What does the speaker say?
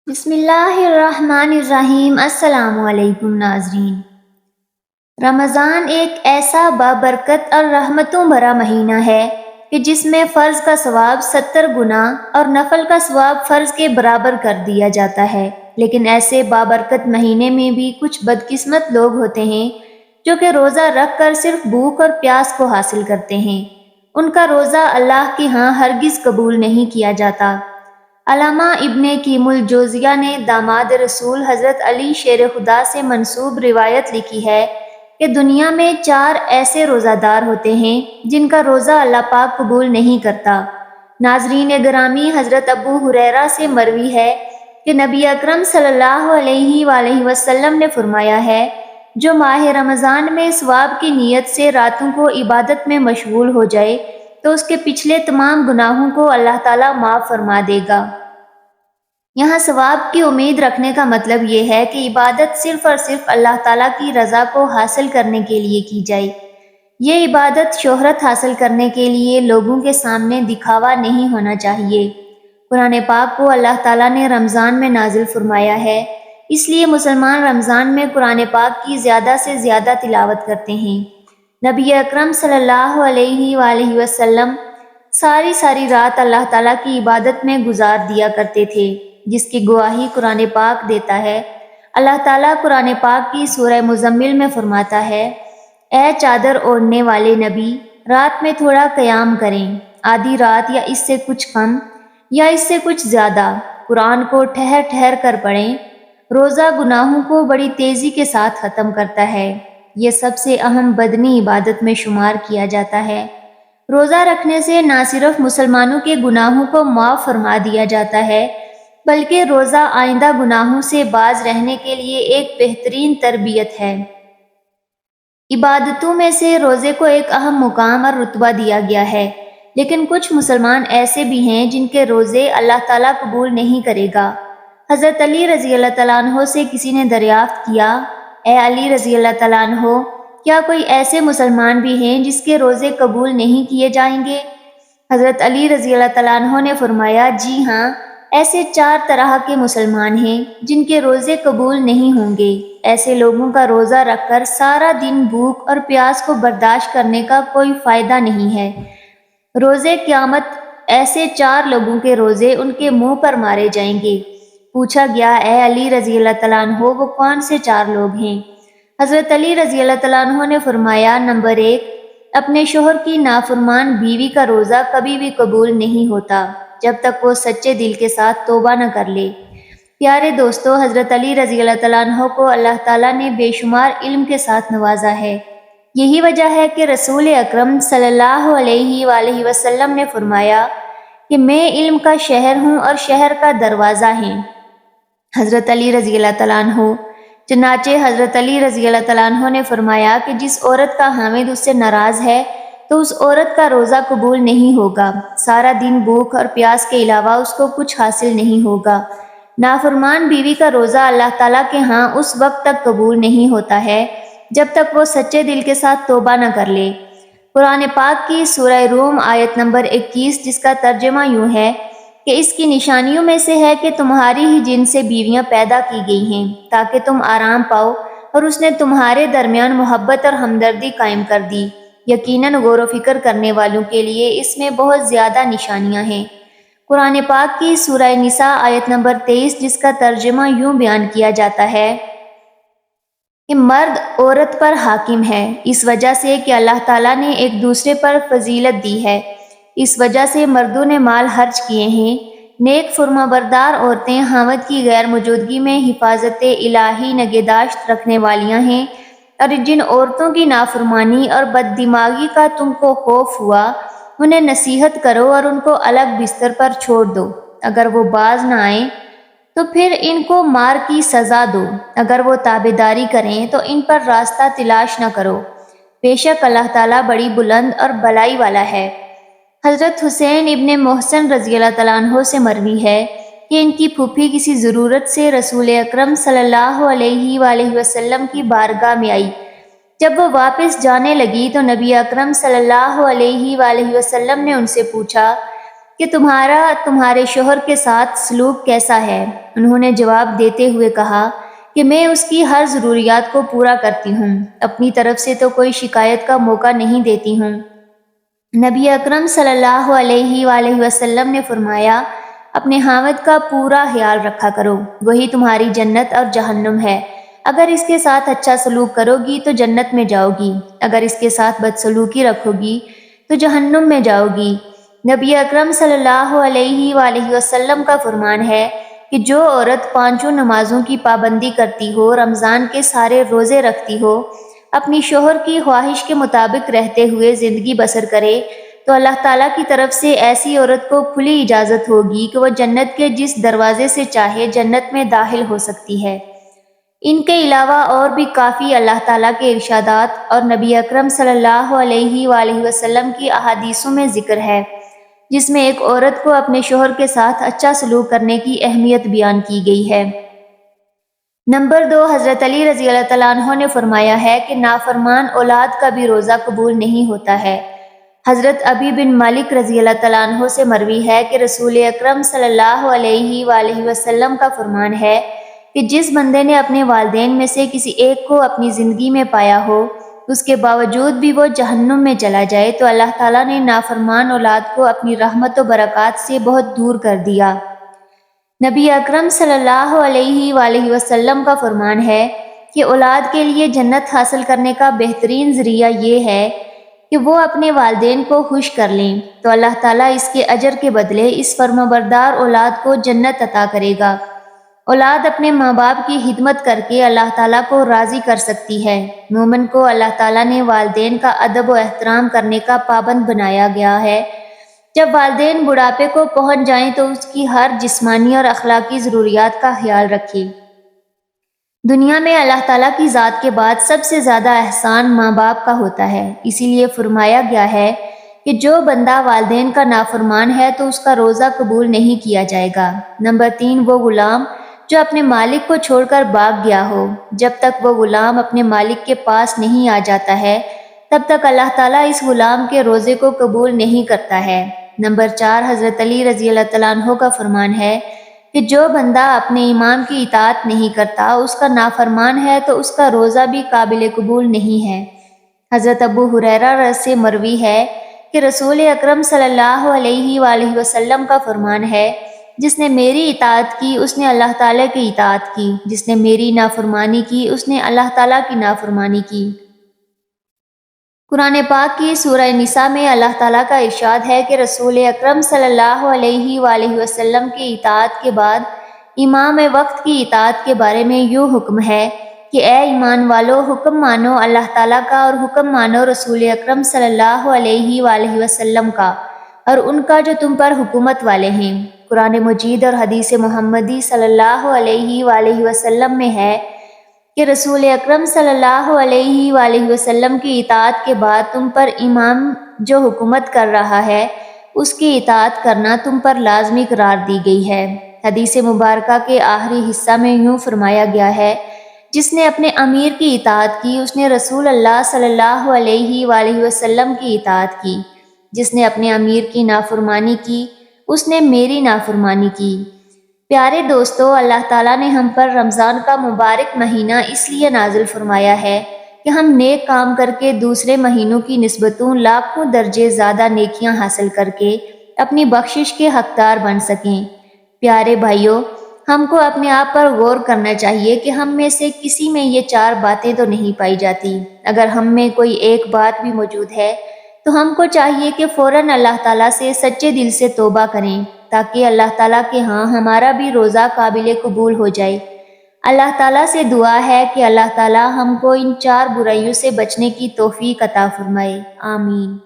بسم اللہ الرحمن الرحیم۔ السلام علیکم ناظرین۔ رمضان ایک ایسا بابرکت اور رحمتوں بھرا مہینہ ہے کہ جس میں فرض کا ثواب 70 گنا اور نفل کا ثواب فرض کے برابر کر دیا جاتا ہے۔ لیکن ایسے بابرکت مہینے میں بھی کچھ بدقسمت لوگ ہوتے ہیں جو کہ روزہ رکھ کر صرف بھوک اور پیاس کو حاصل کرتے ہیں۔ ان کا روزہ اللہ کے ہاں ہرگز قبول نہیں کیا جاتا۔ علامہ ابن قیم الجوزیہ نے داماد رسول حضرت علی شیر خدا سے منسوب روایت لکھی ہے کہ دنیا میں 4 ایسے روزہ دار ہوتے ہیں جن کا روزہ اللہ پاک قبول نہیں کرتا۔ ناظرین گرامی، حضرت ابو ہریرہ سے مروی ہے کہ نبی اکرم صلی اللہ علیہ وآلہ وسلم نے فرمایا ہے، جو ماہ رمضان میں ثواب کی نیت سے راتوں کو عبادت میں مشغول ہو جائے تو اس کے پچھلے تمام گناہوں کو اللہ تعالیٰ معاف فرما دے گا۔ یہاں ثواب کی امید رکھنے کا مطلب یہ ہے کہ عبادت صرف اور صرف اللہ تعالیٰ کی رضا کو حاصل کرنے کے لیے کی جائے۔ یہ عبادت شہرت حاصل کرنے کے لیے لوگوں کے سامنے دکھاوا نہیں ہونا چاہیے۔ قرآن پاک کو اللہ تعالیٰ نے رمضان میں نازل فرمایا ہے، اس لیے مسلمان رمضان میں قرآن پاک کی زیادہ سے زیادہ تلاوت کرتے ہیں۔ نبی اکرم صلی اللہ علیہ وآلہ وسلم ساری رات اللہ تعالیٰ کی عبادت میں گزار دیا کرتے تھے، جس کی گواہی قرآن پاک دیتا ہے۔ اللہ تعالیٰ قرآن پاک کی سورہ مزمل میں فرماتا ہے، اے چادر اوڑھنے والے نبی، رات میں تھوڑا قیام کریں، آدھی رات یا اس سے کچھ کم یا اس سے کچھ زیادہ، قرآن کو ٹھہر ٹھہر کر پڑھیں۔ روزہ گناہوں کو بڑی تیزی کے ساتھ ختم کرتا ہے، یہ سب سے اہم بدنی عبادت میں شمار کیا جاتا ہے۔ روزہ رکھنے سے نہ صرف مسلمانوں کے گناہوں کو معاف فرما دیا جاتا ہے، بلکہ روزہ آئندہ گناہوں سے باز رہنے کے لیے ایک بہترین تربیت ہے۔ عبادتوں میں سے روزے کو ایک اہم مقام اور رتبہ دیا گیا ہے، لیکن کچھ مسلمان ایسے بھی ہیں جن کے روزے اللہ تعالیٰ قبول نہیں کرے گا۔ حضرت علی رضی اللہ تعالیٰ عنہ سے کسی نے دریافت کیا، اے علی رضی اللہ تعالیٰ عنہ، کیا کوئی ایسے مسلمان بھی ہیں جس کے روزے قبول نہیں کیے جائیں گے؟ حضرت علی رضی اللہ تعالیٰ عنہ نے فرمایا، جی ہاں، ایسے 4 طرح کے مسلمان ہیں جن کے روزے قبول نہیں ہوں گے۔ ایسے لوگوں کا روزہ رکھ کر سارا دن بھوک اور پیاس کو برداشت کرنے کا کوئی فائدہ نہیں ہے۔ روزے قیامت ایسے 4 لوگوں کے روزے ان کے منہ پر مارے جائیں گے۔ پوچھا گیا، اے علی رضی اللہ تعالیٰ عنہ، وہ کون سے 4 لوگ ہیں؟ حضرت علی رضی اللہ تعالیٰ عنہ نے فرمایا، نمبر 1، اپنے شوہر کی نافرمان بیوی کا روزہ کبھی بھی قبول نہیں ہوتا جب تک وہ سچے دل کے ساتھ توبہ نہ کر لے۔ پیارے دوستو، حضرت علی رضی اللہ تعالیٰ عنہ کو اللہ تعالیٰ نے بے شمار علم کے ساتھ نوازا ہے۔ یہی وجہ ہے کہ رسول اکرم صلی اللہ علیہ وآلہ وسلم نے فرمایا کہ میں علم کا شہر ہوں اور شہر کا دروازہ ہیں۔ حضرت علی رضی اللہ تعالیٰ عنہ، چنانچہ حضرت علی رضی اللہ تعالیٰ عنہ نے فرمایا کہ جس عورت کا حامد اس سے ناراض ہے تو اس عورت کا روزہ قبول نہیں ہوگا، سارا دن بھوک اور پیاس کے علاوہ اس کو کچھ حاصل نہیں ہوگا۔ نافرمان بیوی کا روزہ اللہ تعالیٰ کے ہاں اس وقت تک قبول نہیں ہوتا ہے جب تک وہ سچے دل کے ساتھ توبہ نہ کر لے۔ قرآن پاک کی سورہ روم آیت نمبر 21، جس کا ترجمہ یوں ہے کہ اس کی نشانیوں میں سے ہے کہ تمہاری ہی جن سے بیویاں پیدا کی گئی ہیں تاکہ تم آرام پاؤ، اور اس نے تمہارے درمیان محبت اور ہمدردی قائم کر دی۔ یقیناً غور و فکر کرنے والوں کے لیے اس میں بہت زیادہ نشانیاں ہیں۔ قرآن پاک کی سورہ نساء آیت نمبر 23، جس کا ترجمہ یوں بیان کیا جاتا ہے کہ مرد عورت پر حاکم ہے، اس وجہ سے کہ اللہ تعالیٰ نے ایک دوسرے پر فضیلت دی ہے، اس وجہ سے مردوں نے مال خرچ کیے ہیں۔ نیک فرما بردار عورتیں خاوند کی غیر موجودگی میں حفاظت الہی نگہداشت رکھنے والیاں ہیں، اور جن عورتوں کی نافرمانی اور بد دماغی کا تم کو خوف ہوا، انہیں نصیحت کرو اور ان کو الگ بستر پر چھوڑ دو۔ اگر وہ باز نہ آئیں تو پھر ان کو مار کی سزا دو، اگر وہ تابعداری کریں تو ان پر راستہ تلاش نہ کرو، بے شک اللہ تعالیٰ بڑی بلند اور بلائی والا ہے۔ حضرت حسین ابن محسن رضی اللہ تعالیٰ عنہ سے مروی ہے کہ ان کی پھوپھی کسی ضرورت سے رسول اکرم صلی اللہ علیہ وآلہ وسلم کی بارگاہ میں آئی۔ جب وہ واپس جانے لگی تو نبی اکرم صلی اللہ علیہ وآلہ وسلم نے ان سے پوچھا کہ تمہارے شوہر کے ساتھ سلوک کیسا ہے؟ انہوں نے جواب دیتے ہوئے کہا کہ میں اس کی ہر ضروریات کو پورا کرتی ہوں، اپنی طرف سے تو کوئی شکایت کا موقع نہیں دیتی ہوں۔ نبی اکرم صلی اللہ علیہ وآلہ وسلم نے فرمایا، اپنے خاوند کا پورا خیال رکھا کرو، وہی تمہاری جنت اور جہنم ہے۔ اگر اس کے ساتھ اچھا سلوک کرو گی تو جنت میں جاؤ گی، اگر اس کے ساتھ بدسلوکی رکھو گی تو جہنم میں جاؤ گی۔ نبی اکرم صلی اللہ علیہ وآلہ وسلم کا فرمان ہے کہ جو عورت پانچوں نمازوں کی پابندی کرتی ہو، رمضان کے سارے روزے رکھتی ہو، اپنی شوہر کی خواہش کے مطابق رہتے ہوئے زندگی بسر کرے، تو اللہ تعالیٰ کی طرف سے ایسی عورت کو کھلی اجازت ہوگی کہ وہ جنت کے جس دروازے سے چاہے جنت میں داخل ہو سکتی ہے۔ ان کے علاوہ اور بھی کافی اللہ تعالیٰ کے ارشادات اور نبی اکرم صلی اللہ علیہ وآلہ وسلم کی احادیثوں میں ذکر ہے، جس میں ایک عورت کو اپنے شوہر کے ساتھ اچھا سلوک کرنے کی اہمیت بیان کی گئی ہے۔ نمبر 2، حضرت علی رضی اللہ تعالیٰ عنہ نے فرمایا ہے کہ نافرمان اولاد کا بھی روزہ قبول نہیں ہوتا ہے۔ حضرت ابی بن مالک رضی اللہ تعالیٰ عنہ سے مروی ہے کہ رسول اکرم صلی اللہ علیہ وآلہ وسلم کا فرمان ہے کہ جس بندے نے اپنے والدین میں سے کسی ایک کو اپنی زندگی میں پایا ہو، اس کے باوجود بھی وہ جہنم میں چلا جائے تو اللہ تعالیٰ نے نافرمان اولاد کو اپنی رحمت و برکات سے بہت دور کر دیا۔ نبی اکرم صلی اللہ علیہ وآلہ وسلم کا فرمان ہے کہ اولاد کے لیے جنت حاصل کرنے کا بہترین ذریعہ یہ ہے کہ وہ اپنے والدین کو خوش کر لیں، تو اللہ تعالیٰ اس کے اجر کے بدلے اس فرمانبردار اولاد کو جنت عطا کرے گا۔ اولاد اپنے ماں باپ کی خدمت کر کے اللہ تعالیٰ کو راضی کر سکتی ہے۔ مومن کو اللہ تعالیٰ نے والدین کا ادب و احترام کرنے کا پابند بنایا گیا ہے۔ جب والدین بڑھاپے کو پہنچ جائیں تو اس کی ہر جسمانی اور اخلاقی ضروریات کا خیال رکھیں۔ دنیا میں اللہ تعالیٰ کی ذات کے بعد سب سے زیادہ احسان ماں باپ کا ہوتا ہے، اسی لیے فرمایا گیا ہے کہ جو بندہ والدین کا نافرمان ہے تو اس کا روزہ قبول نہیں کیا جائے گا۔ نمبر 3، وہ غلام جو اپنے مالک کو چھوڑ کر بھاگ گیا ہو، جب تک وہ غلام اپنے مالک کے پاس نہیں آ جاتا ہے تب تک اللہ تعالیٰ اس غلام کے روزے کو قبول نہیں کرتا ہے۔ نمبر 4، حضرت علی رضی اللہ تعالیٰ عنہ کا فرمان ہے کہ جو بندہ اپنے امام کی اطاعت نہیں کرتا، اس کا نافرمان ہے تو اس کا روزہ بھی قابل قبول نہیں ہے۔ حضرت ابو ہریرہ سے مروی ہے کہ رسول اکرم صلی اللہ علیہ وآلہ وسلم کا فرمان ہے، جس نے میری اطاعت کی اس نے اللہ تعالیٰ کی اطاعت کی، جس نے میری نافرمانی کی اس نے اللہ تعالیٰ کی نافرمانی کی۔ قرآن پاک کی سورہ نساء میں اللہ تعالیٰ کا ارشاد ہے کہ رسول اکرم صلی اللہ علیہ وآلہ وسلم کی اطاعت کے بعد امام وقت کی اطاعت کے بارے میں یوں حکم ہے کہ اے ایمان والو، حکم مانو اللہ تعالیٰ کا اور حکم مانو رسول اکرم صلی اللہ علیہ وآلہ وسلم کا اور ان کا جو تم پر حکومت والے ہیں۔ قرآن مجید اور حدیث محمدی صلی اللہ علیہ وآلہ وسلم میں ہے کہ رسول اکرم صلی اللہ علیہ وآلہ وسلم کی اطاعت کے بعد تم پر امام جو حکومت کر رہا ہے اس کی اطاعت کرنا تم پر لازمی قرار دی گئی ہے۔ حدیث مبارکہ کے آخری حصہ میں یوں فرمایا گیا ہے، جس نے اپنے امیر کی اطاعت کی اس نے رسول اللہ صلی اللہ علیہ وآلہ وسلم کی اطاعت کی، جس نے اپنے امیر کی نافرمانی کی اس نے میری نافرمانی کی۔ پیارے دوستو، اللہ تعالیٰ نے ہم پر رمضان کا مبارک مہینہ اس لیے نازل فرمایا ہے کہ ہم نیک کام کر کے دوسرے مہینوں کی نسبتوں لاکھوں درجے زیادہ نیکیاں حاصل کر کے اپنی بخشش کے حقدار بن سکیں۔ پیارے بھائیوں، ہم کو اپنے آپ پر غور کرنا چاہیے کہ ہم میں سے کسی میں یہ 4 باتیں تو نہیں پائی جاتی۔ اگر ہم میں کوئی ایک بات بھی موجود ہے تو ہم کو چاہیے کہ فوراً اللہ تعالیٰ سے سچے دل سے توبہ کریں تاکہ اللہ تعالیٰ کے ہاں ہمارا بھی روزہ قابل قبول ہو جائے۔ اللہ تعالیٰ سے دعا ہے کہ اللہ تعالیٰ ہم کو ان 4 برائیوں سے بچنے کی توفیق عطا فرمائے۔ آمین۔